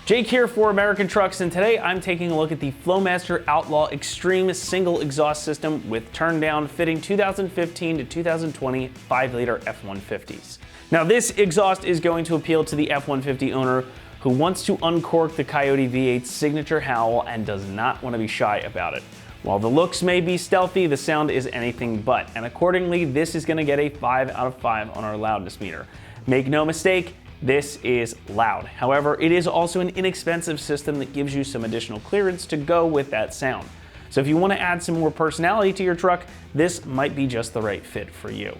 Jake here for American Trucks, and today I'm taking a look at the Flowmaster Outlaw Extreme single exhaust system with turn down fitting 2015 to 2020 5-liter F-150s. Now this exhaust is going to appeal to the F-150 owner who wants to uncork the Coyote V8's signature howl and does not want to be shy about it. While the looks may be stealthy, the sound is anything but, and accordingly this is going to get a 5 out of 5 on our loudness meter. Make no mistake, this is loud. However, it is also an inexpensive system that gives you some additional clearance to go with that sound. So if you want to add some more personality to your truck, this might be just the right fit for you.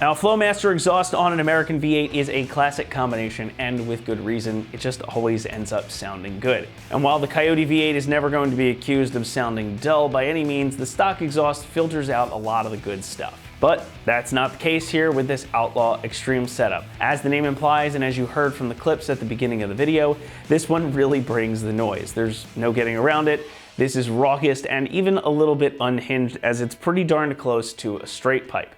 Now, Flowmaster exhaust on an American V8 is a classic combination, and with good reason. It just always ends up sounding good. And while the Coyote V8 is never going to be accused of sounding dull by any means, the stock exhaust filters out a lot of the good stuff. But that's not the case here with this Outlaw Extreme setup. As the name implies, and as you heard from the clips at the beginning of the video, this one really brings the noise. There's no getting around it. This is raucous and even a little bit unhinged, as it's pretty darn close to a straight pipe.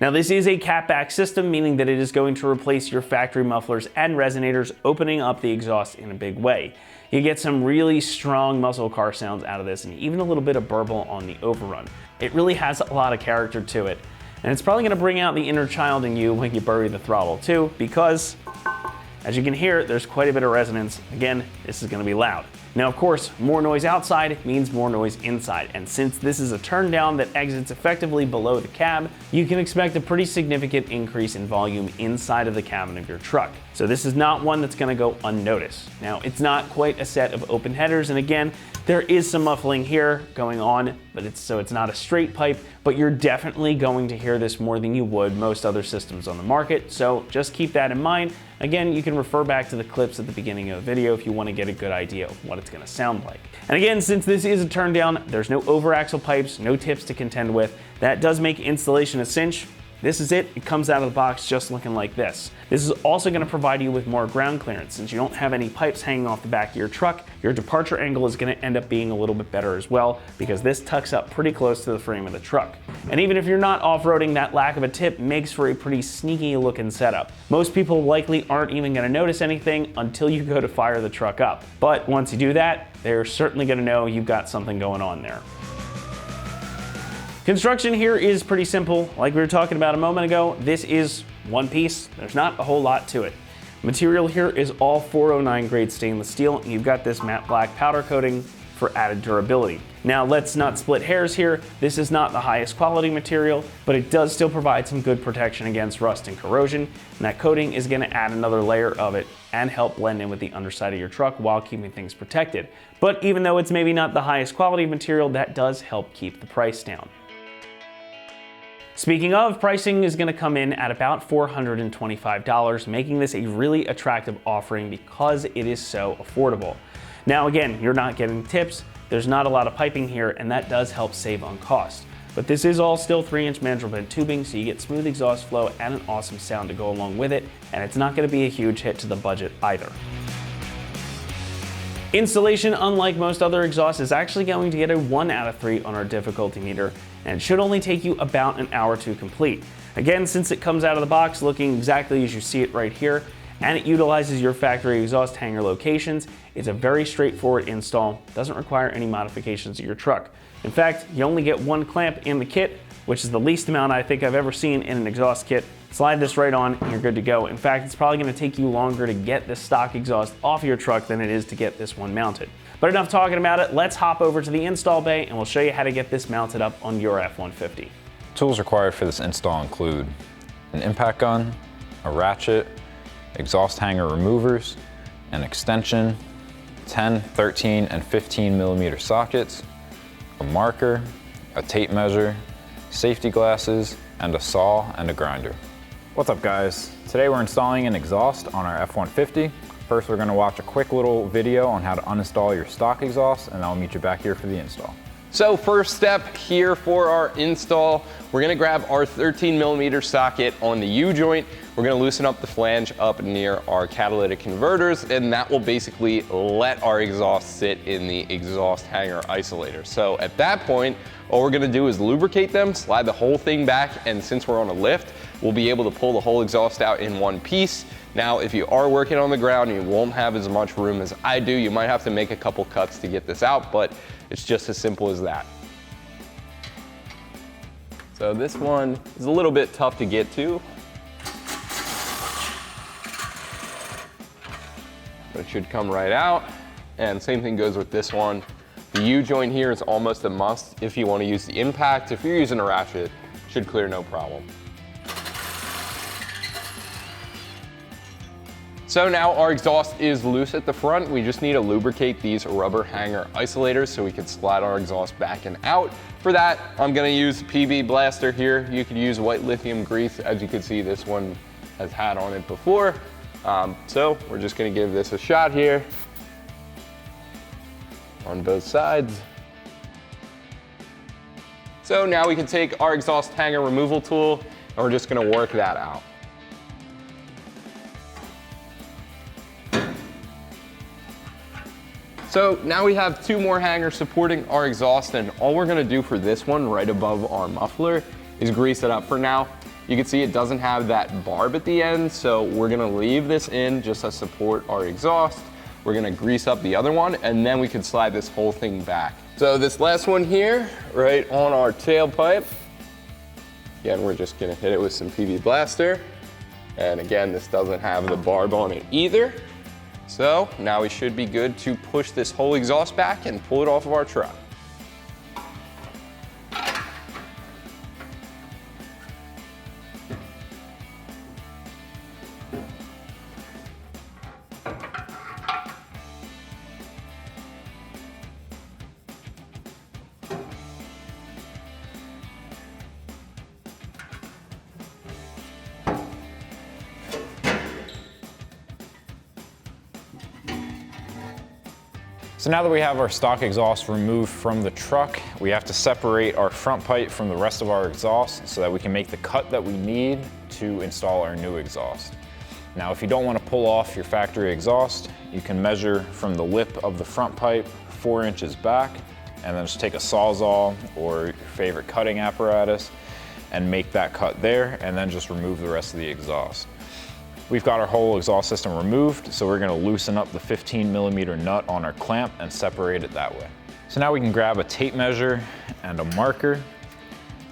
Now this is a catback system, meaning that it is going to replace your factory mufflers and resonators, opening up the exhaust in a big way. You get some really strong muscle car sounds out of this, and even a little bit of burble on the overrun. It really has a lot of character to it. And it's probably going to bring out the inner child in you when you bury the throttle too, because as you can hear, there's quite a bit of resonance. Again, this is going to be loud. Now, of course, more noise outside means more noise inside, and since this is a turn down that exits effectively below the cab, you can expect a pretty significant increase in volume inside of the cabin of your truck. So this is not one that's going to go unnoticed. Now, it's not quite a set of open headers, and again, there is some muffling here going on, but it's not a straight pipe, but you're definitely going to hear this more than you would most other systems on the market, so just keep that in mind. Again, you can refer back to the clips at the beginning of the video if you want to get a good idea of what it's going to sound like. And again, since this is a turn down, there's no overaxle pipes, no tips to contend with. That does make installation a cinch. This is it. It comes out of the box just looking like this. This is also going to provide you with more ground clearance. Since you don't have any pipes hanging off the back of your truck, your departure angle is going to end up being a little bit better as well, because this tucks up pretty close to the frame of the truck. And even if you're not off-roading, that lack of a tip makes for a pretty sneaky looking setup. Most people likely aren't even going to notice anything until you go to fire the truck up. But once you do that, they're certainly going to know you've got something going on there. Construction here is pretty simple. Like we were talking about a moment ago, this is one piece. There's not a whole lot to it. Material here is all 409 grade stainless steel, and you've got this matte black powder coating for added durability. Now let's not split hairs here. This is not the highest quality material, but it does still provide some good protection against rust and corrosion, and that coating is going to add another layer of it and help blend in with the underside of your truck while keeping things protected. But even though it's maybe not the highest quality material, that does help keep the price down. Speaking of, pricing is going to come in at about $425, making this a really attractive offering because it is so affordable. Now again, you're not getting tips, there's not a lot of piping here, and that does help save on cost. But this is all still 3-inch mandrel bed tubing, so you get smooth exhaust flow and an awesome sound to go along with it, and it's not going to be a huge hit to the budget either. Installation, unlike most other exhausts, is actually going to get a 1 out of 3 on our difficulty meter, and it should only take you about an hour to complete. Again, since it comes out of the box looking exactly as you see it right here, and it utilizes your factory exhaust hanger locations, it's a very straightforward install. It doesn't require any modifications to your truck. In fact, you only get one clamp in the kit, which is the least amount I think I've ever seen in an exhaust kit. Slide this right on and you're good to go. In fact, it's probably going to take you longer to get this stock exhaust off your truck than it is to get this one mounted. But enough talking about it, let's hop over to the install bay and we'll show you how to get this mounted up on your F-150. Tools required for this install include an impact gun, a ratchet, exhaust hanger removers, an extension, 10, 13, and 15 millimeter sockets, a marker, a tape measure, safety glasses, and a saw and a grinder. What's up guys? Today we're installing an exhaust on our F-150. First we're going to watch a quick little video on how to uninstall your stock exhaust, and I'll meet you back here for the install. So first step here for our install, we're going to grab our 13 millimeter socket on the U-joint. We're going to loosen up the flange up near our catalytic converters, and that will basically let our exhaust sit in the exhaust hanger isolator. So at that point, all we're going to do is lubricate them, slide the whole thing back, and since we're on a lift, we'll be able to pull the whole exhaust out in one piece. Now, if you are working on the ground, you won't have as much room as I do. You might have to make a couple cuts to get this out, but it's just as simple as that. So this one is a little bit tough to get to, but it should come right out. And same thing goes with this one. The U-joint here is almost a must if you want to use the impact. If you're using a ratchet, it should clear no problem. So now our exhaust is loose at the front. We just need to lubricate these rubber hanger isolators so we can slide our exhaust back and out. For that, I'm gonna use PB Blaster here. You could use white lithium grease. As you can see, this one has had on it before. So we're just gonna give this a shot here on both sides. So now we can take our exhaust hanger removal tool and we're just gonna work that out. So now we have two more hangers supporting our exhaust, and all we're gonna do for this one right above our muffler is grease it up for now. You can see it doesn't have that barb at the end, so we're gonna leave this in just to support our exhaust. We're gonna grease up the other one, and then we can slide this whole thing back. So this last one here, right on our tailpipe, again, we're just gonna hit it with some PB Blaster. And again, this doesn't have the barb on it either. So now we should be good to push this whole exhaust back and pull it off of our truck. So now that we have our stock exhaust removed from the truck, we have to separate our front pipe from the rest of our exhaust so that we can make the cut that we need to install our new exhaust. Now, if you don't want to pull off your factory exhaust, you can measure from the lip of the front pipe 4 inches back, and then just take a Sawzall or your favorite cutting apparatus and make that cut there, and then just remove the rest of the exhaust. We've got our whole exhaust system removed, so we're gonna loosen up the 15mm nut on our clamp and separate it that way. So now we can grab a tape measure and a marker.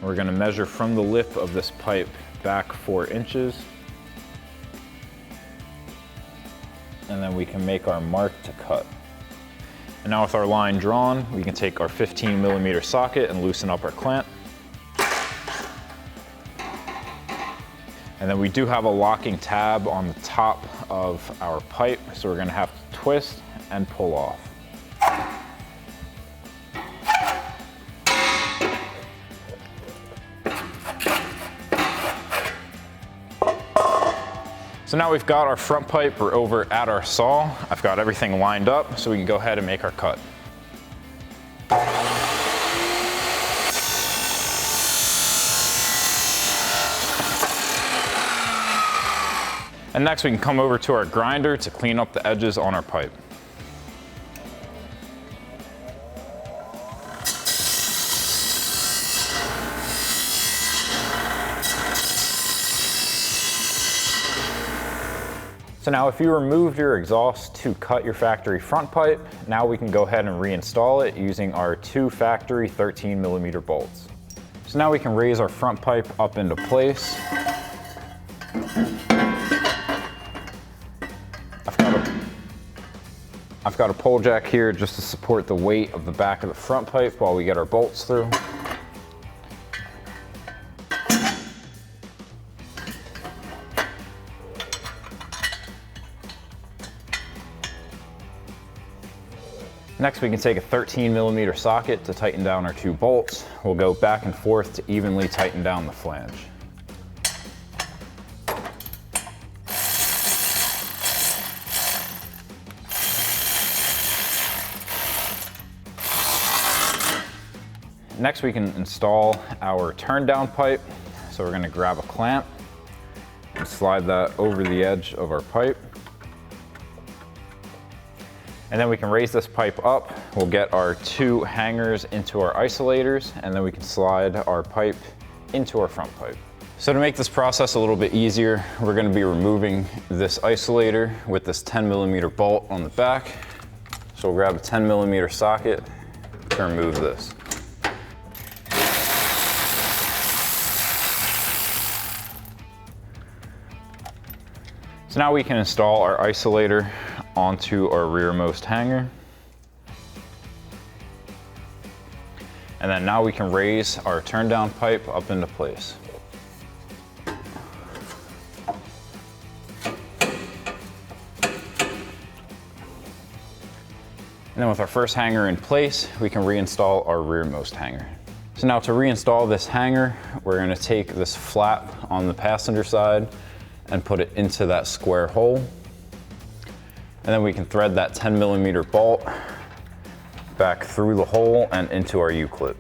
We're gonna measure from the lip of this pipe back 4 inches. And then we can make our mark to cut. And now with our line drawn, we can take our 15mm socket and loosen up our clamp. And then we do have a locking tab on the top of our pipe, so we're gonna have to twist and pull off. So now we've got our front pipe, we're over at our saw. I've got everything lined up, so we can go ahead and make our cut. And next we can come over to our grinder to clean up the edges on our pipe. So now if you removed your exhaust to cut your factory front pipe, now we can go ahead and reinstall it using our 2 factory 13mm bolts. So now we can raise our front pipe up into place. I've got a pole jack here just to support the weight of the back of the front pipe while we get our bolts through. Next, we can take a 13mm socket to tighten down our 2 bolts. We'll go back and forth to evenly tighten down the flange. Next, we can install our turn down pipe. So we're gonna grab a clamp and slide that over the edge of our pipe. And then we can raise this pipe up. We'll get our 2 hangers into our isolators, and then we can slide our pipe into our front pipe. So to make this process a little bit easier, we're going to be removing this isolator with this 10mm bolt on the back. So we'll grab a 10mm socket to remove this. So now we can install our isolator onto our rearmost hanger. And then now we can raise our turn down pipe up into place. And then with our first hanger in place, we can reinstall our rearmost hanger. So now to reinstall this hanger, we're going to take this flap on the passenger side and put it into that square hole. And then we can thread that 10mm bolt back through the hole and into our U-clip.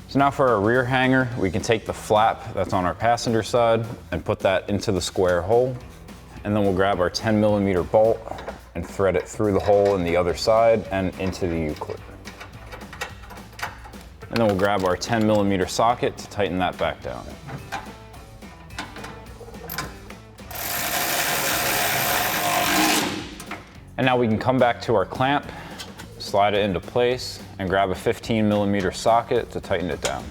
So now for our rear hanger, we can take the flap that's on our passenger side and put that into the square hole. And then we'll grab our 10mm bolt and thread it through the hole in the other side and into the U-clip. And then we'll grab our 10mm socket to tighten that back down. And now we can come back to our clamp, slide it into place, and grab a 15mm socket to tighten it down.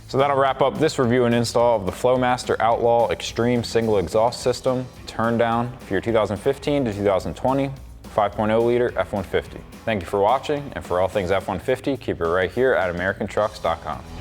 So that'll wrap up this review and install of the Flowmaster Outlaw Extreme Single Exhaust System turn down for your 2015 to 2020 5.0 liter F-150. Thank you for watching, and for all things F-150, keep it right here at AmericanTrucks.com.